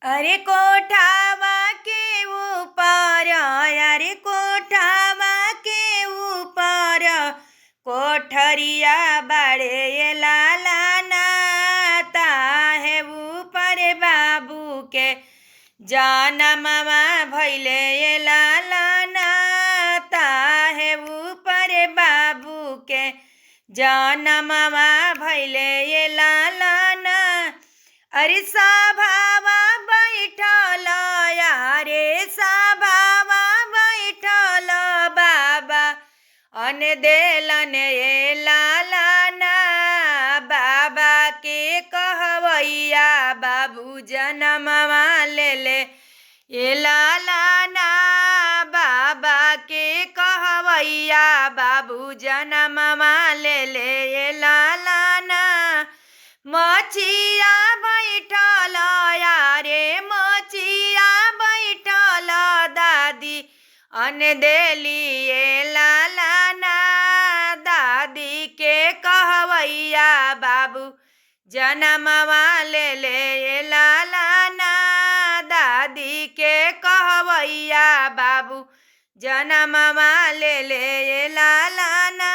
अरे कोठावा के ऊपर, अरे कोठावा के ऊपर कोठरिया बड़े लाला नाता है ऊपर बाबू के जनमवा भैले लाला नाता है ऊपर बाबू के जनमवा भैले लाला ना। अरे सभावा बैठल, अरे सभावा बैठल बाबा अन देलन ए लाला ना। बाबा के कहवैया बाबू जनमवा ले ए लाला ना। बाबा के कहवैया बाबू जनमवा ले ए लाला ना। मछिया बैठल, यारे मछिया बैठल दादी अन देली ए लाला ना। दादी के कहवैया बाबू जनमवा ले ए लाला ना। दादी के कहवैया बाबू जनमवा ले ए लाला ना।